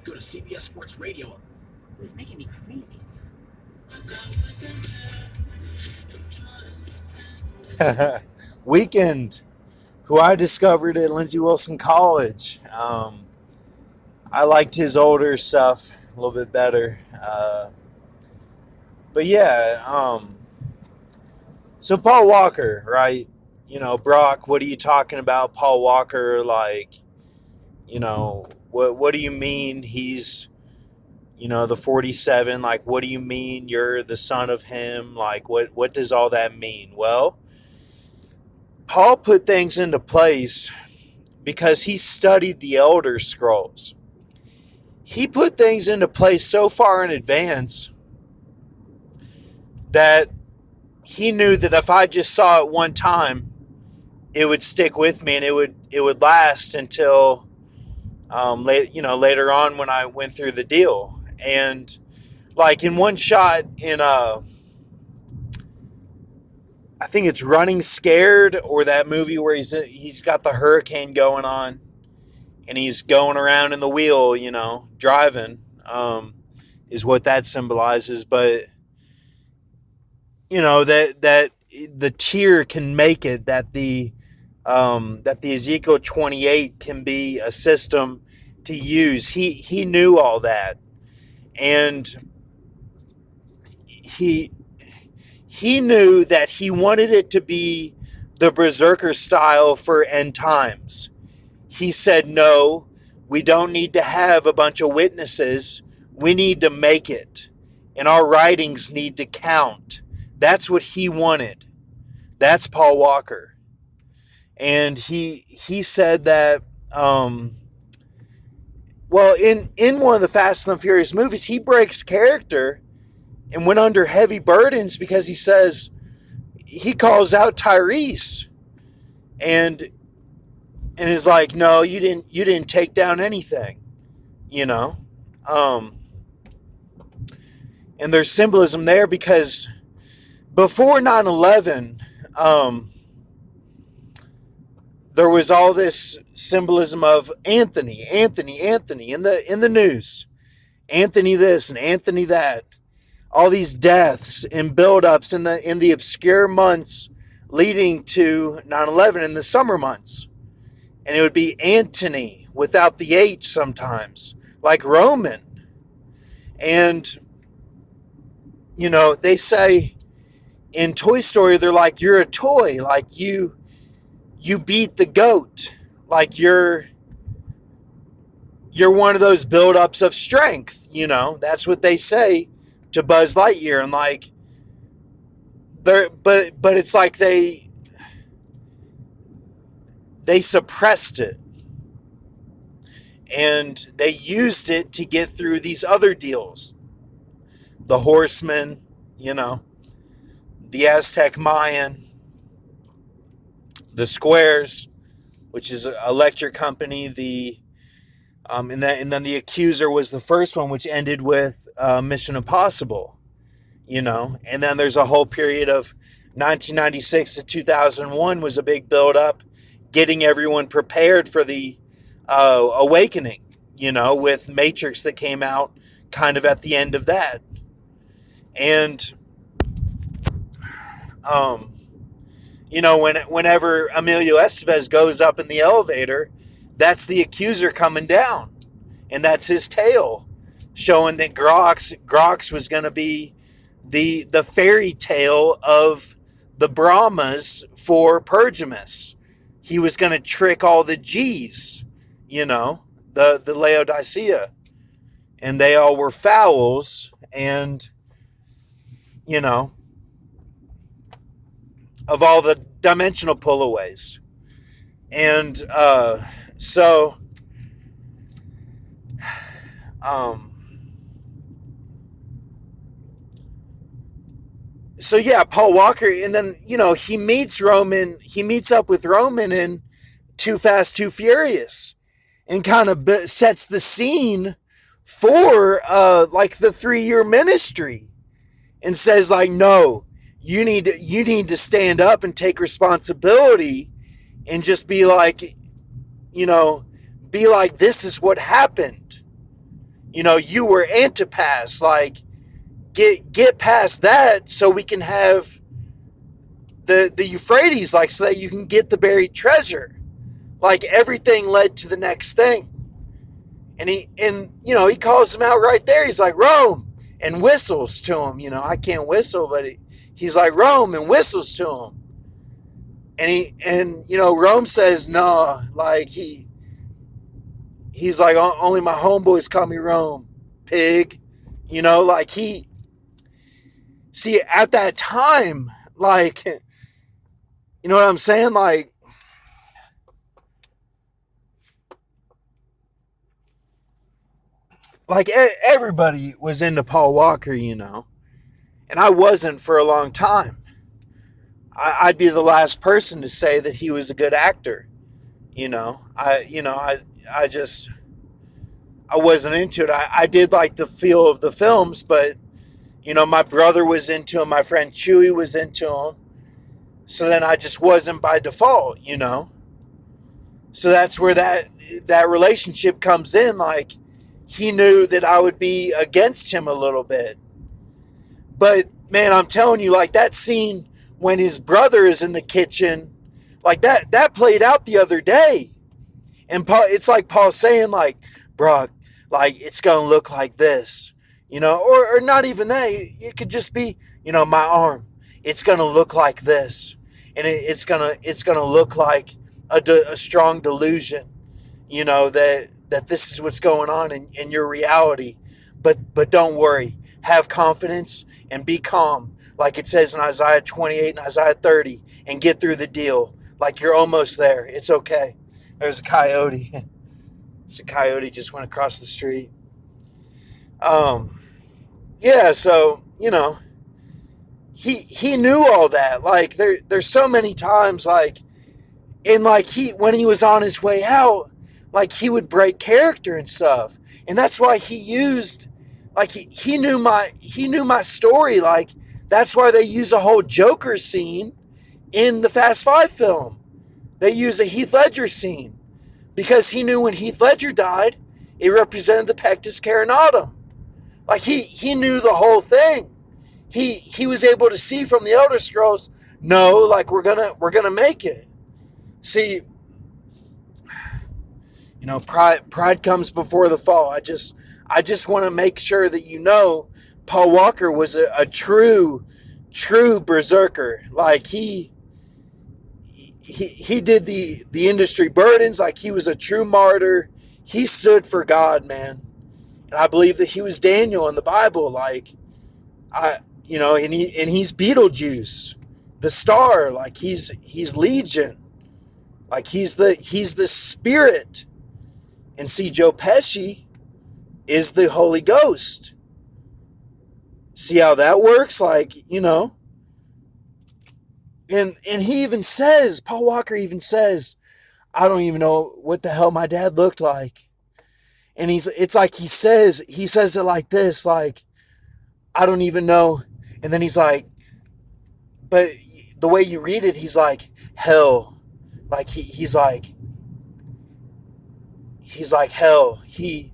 Go to CBS Sports Radio. It was making me crazy. Weekend, who I discovered at Lindsey Wilson College. I liked his older stuff a little bit better. But yeah, so Paul Walker, right? Brock, what are you talking about? Paul Walker, like, what do you mean he's, the 47? Like, what do you mean you're the son of him? Like, what does all that mean? Well, Paul put things into place because he studied the Elder Scrolls. He put things into place so far in advance that he knew that if I just saw it one time, it would stick with me and it would last until later on when I went through the deal. And like in one shot in I think it's Running Scared, or that movie where he's got the hurricane going on and he's going around in the wheel, driving, is what that symbolizes. But that the tier can make it, that the Ezekiel 28 can be a system to use. He knew all that, and he knew that he wanted it to be the Berserker style for end times. He said, no, we don't need to have a bunch of witnesses. We need to make it, and our writings need to count. That's what he wanted. That's Paul Walker. And he said that, in one of the Fast and the Furious movies, he breaks character and went under heavy burdens because he calls out Tyrese and is like, no, you didn't take down anything, and there's symbolism there because before 9/11, there was all this symbolism of Anthony in the news, Anthony this and Anthony that, all these deaths and buildups in the obscure months leading to 9/11 in the summer months, and it would be Antony without the H sometimes, like Roman, and they say in Toy Story, they're like, you're a toy, like you beat the goat, like you're one of those buildups of strength, that's what they say to Buzz Lightyear, and like but it's like they suppressed it and they used it to get through these other deals, the Horsemen, the Aztec Mayan, the Squares, which is an electric company, and then the Accuser was the first one, which ended with Mission Impossible, and then there's a whole period of 1996 to 2001 was a big build-up, getting everyone prepared for the awakening, with Matrix that came out kind of at the end of that. And whenever Emilio Estevez goes up in the elevator, that's the Accuser coming down, and that's his tail, showing that Grox was going to be the fairy tale of the Brahmas for Pergamus. He was going to trick all the G's, the Laodicea, and they all were fowls, and of all the dimensional pullaways. And so yeah, Paul Walker, and then he meets up with Roman in Too Fast, Too Furious, and kind of sets the scene for like the 3-year ministry, and says like, no, you need to stand up and take responsibility, and just be like, this is what happened. you were Antipas. Like, get past that so we can have the Euphrates, like, so that you can get the buried treasure. Like, everything led to the next thing. And he calls him out right there. He's like, Rome, and whistles to him. I can't whistle, but he's like, Rome, and whistles to him. And Rome says no. Like, he's like, only my homeboys call me Rome, pig. Like, see, at that time, like, you know what I'm saying? Like everybody was into Paul Walker, and I wasn't for a long time. I'd be the last person to say that he was a good actor. I just, I wasn't into it. I did like the feel of the films, but my brother was into him, my friend Chewy was into him, so then I just wasn't by default. So that's where that relationship comes in. Like, he knew that I would be against him a little bit. But man, I'm telling you, like, that scene when his brother is in the kitchen, like, that played out the other day. And it's like Paul saying, like, Brock, like, it's gonna look like this, or not even that. It could just be, my arm. It's gonna look like this, and it's gonna look like a strong delusion, that this is what's going on in your reality. But don't worry, have confidence and be calm, like it says in Isaiah 28 and Isaiah 30, and get through the deal. Like, you're almost there. It's okay. There's a coyote. It's a coyote just went across the street. Yeah, so, he knew all that. Like, there's so many times, like, and like, when he was on his way out, like, he would break character and stuff. And that's why he used, like, he knew my story. Like, that's why they use a whole Joker scene in the Fast Five film. They use a Heath Ledger scene because he knew when Heath Ledger died, it represented the Pectus Carinatum. Like, he knew the whole thing. He was able to see from the Elder Scrolls, no, like, we're gonna make it. See, pride comes before the fall. I just want to make sure that Paul Walker was a true berserker. Like, he did the industry burdens. Like, he was a true martyr. He stood for God, man. And I believe that he was Daniel in the Bible. Like, and he's Beetlejuice, the star. Like, he's Legion. Like, he's the spirit. And see, Joe Pesci is the Holy Ghost. See how that works? Like, and he even says, Paul Walker even says, I don't even know what the hell my dad looked like. And it's like he says it like this, like, I don't even know. And then he's like, but the way you read it, he's like, hell. Like, he's like hell. He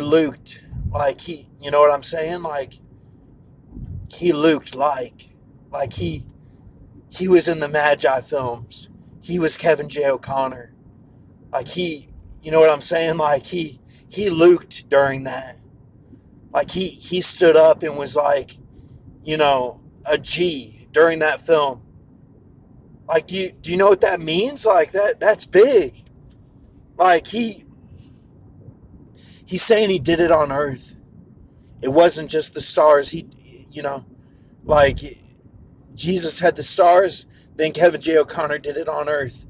looked like you know what I'm saying? Like, he looked like he was in the Magi films. He was Kevin J. O'Connor. Like, you know what I'm saying? Like, he looked during that. Like, he stood up and was like, a G during that film. Like, do you know what that means? Like, that's big. Like, he's saying he did it on earth. It wasn't just the stars. Like, Jesus had the stars, then Kevin J. O'Connor did it on earth.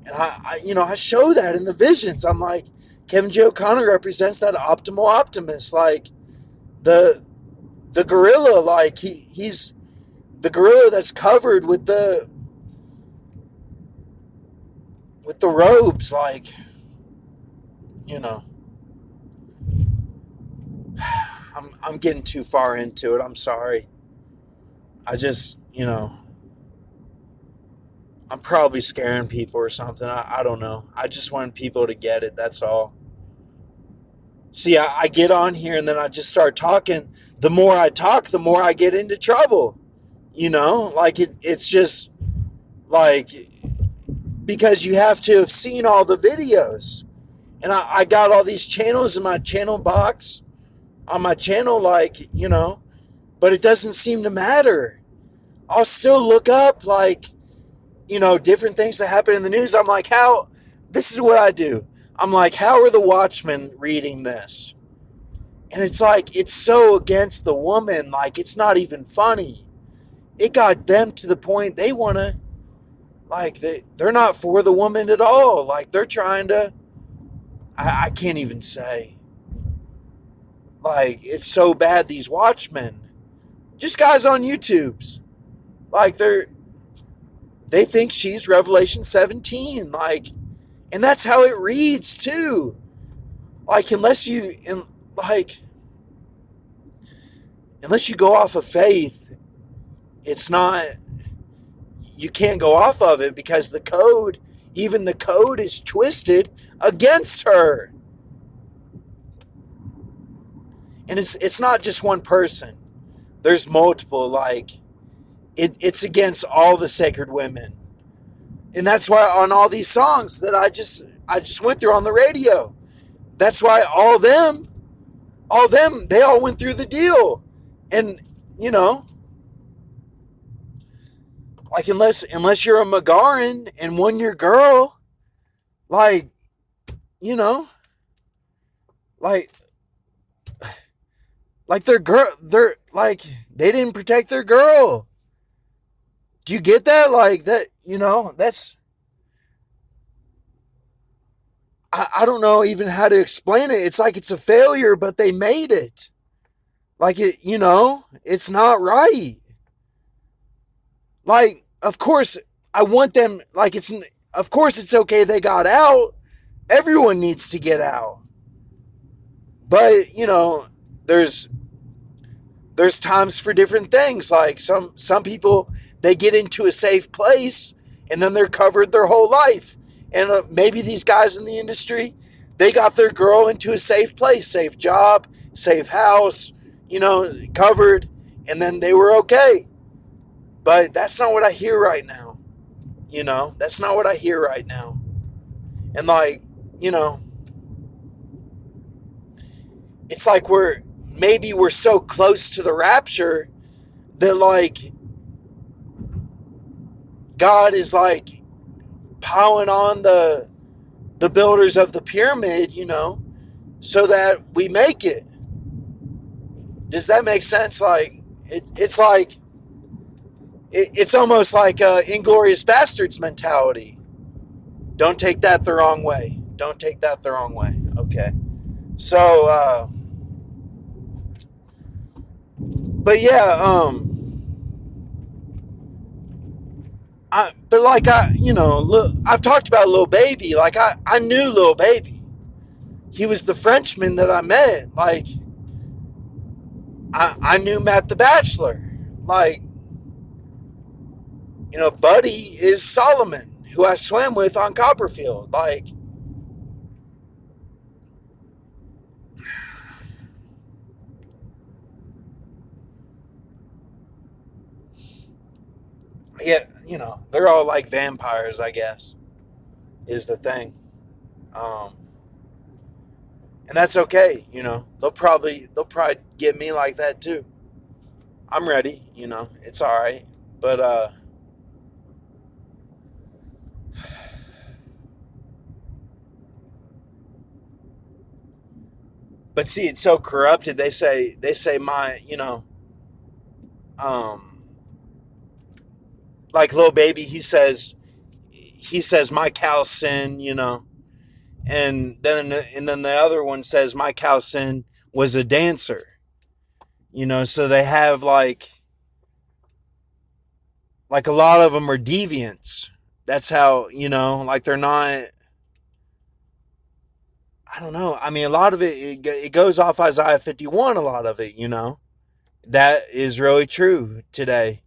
And I show that in the visions. I'm like, Kevin J. O'Connor represents that optimal optimist, like the gorilla. Like, he's the gorilla that's covered with the robes. Like, I'm getting too far into it. I'm sorry. I just, I'm probably scaring people or something. I don't know. I just want people to get it. That's all. See, I get on here and then I just start talking. The more I talk, the more I get into trouble. Like it's just like because you have to have seen all the videos. And I got all these channels in my channel box on my channel, but it doesn't seem to matter. I'll still look up, different things that happen in the news. I'm like, this is what I do. I'm like, how are the Watchmen reading this? And it's like, it's so against the woman, like, it's not even funny. It got them to the point they want to, they're not for the woman at all. Like, they're trying to, I can't even say. Like, it's so bad, these Watchmen. Just guys on YouTube's. Like, they think she's Revelation 17. Like, and that's how it reads, too. Like, unless you go off of faith, it's not, you can't go off of it because even the code is twisted against her. And it's not just one person. There's multiple, it's against all the sacred women. And that's why on all these songs that I just went through on the radio, that's why they all went through the deal. And, like, unless you're a Magarin and won your girl, like, you know, like their girl, they didn't protect their girl. Do you get that? Like that, that's, I don't know even how to explain it. It's like it's a failure, but they made it. Like it's not right. Like, of course, I want them, of course it's okay they got out. Everyone needs to get out. But, there's times for different things. Like some people, they get into a safe place and then they're covered their whole life. And maybe these guys in the industry, they got their girl into a safe place, safe job, safe house, covered, and then they were okay. But that's not what I hear right now. That's not what I hear right now. And it's like we're so close to the rapture that God is piling on the builders of the pyramid, so that we make it. Does that make sense? It's almost like Inglorious Bastards mentality. Don't take that the wrong way. Don't take that the wrong way. Okay. So, but yeah, I've talked about Lil Baby. I knew Lil Baby. He was the Frenchman that I met. I knew Matt the Bachelor. Buddy is Solomon, who I swam with on Copperfield. Yeah, they're all like vampires, I guess, is the thing. Um, and that's okay, they'll probably get me like that too. I'm ready, it's all right. But see, it's so corrupted. They say my, um, like Lil Baby, he says my cow sin, and then the other one says my cow sin was a dancer, so they have a lot of them are deviants. That's how, they're not, I don't know. I mean, a lot of it goes off Isaiah 51, a lot of it, that is really true today.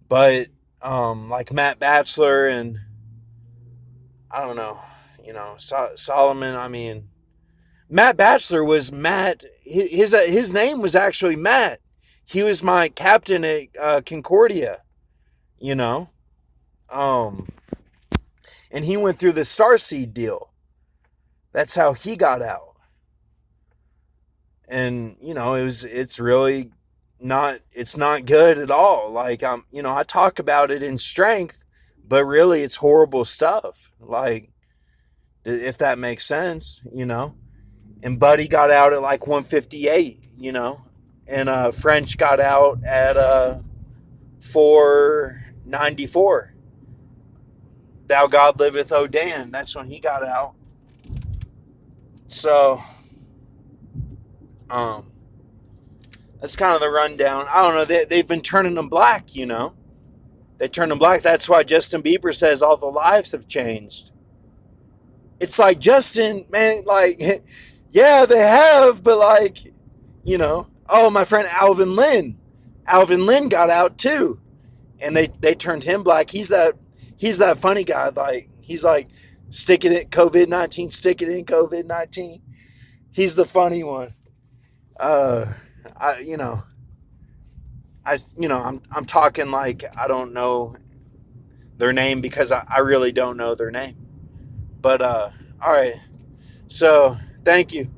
But like Matt Bachelor and I don't know, Solomon, I mean, Matt Bachelor was Matt. His name was actually Matt. He was my captain at Concordia. You know, um, and he went through the Starseed deal. That's how he got out. And it's really not. It's not good at all. Like I talk about it in strength, but really it's horrible stuff. Like if that makes sense. And Buddy got out at like 158, and French got out at 494. Thou God liveth, O Dan. That's when he got out. So, um, that's kind of the rundown. I don't know. They've been turning them black, They turned them black. That's why Justin Bieber says all the lives have changed. It's like, Justin, man, like, yeah, they have, but like, oh, my friend Alvin Lynn. Alvin Lynn got out too. And they turned him black. He's that funny guy. Like, he's like, sticking it, COVID-19, stick it in COVID-19. He's the funny one. I, you know, I'm talking like I don't know their name because I really don't know their name. But, all right. So thank you.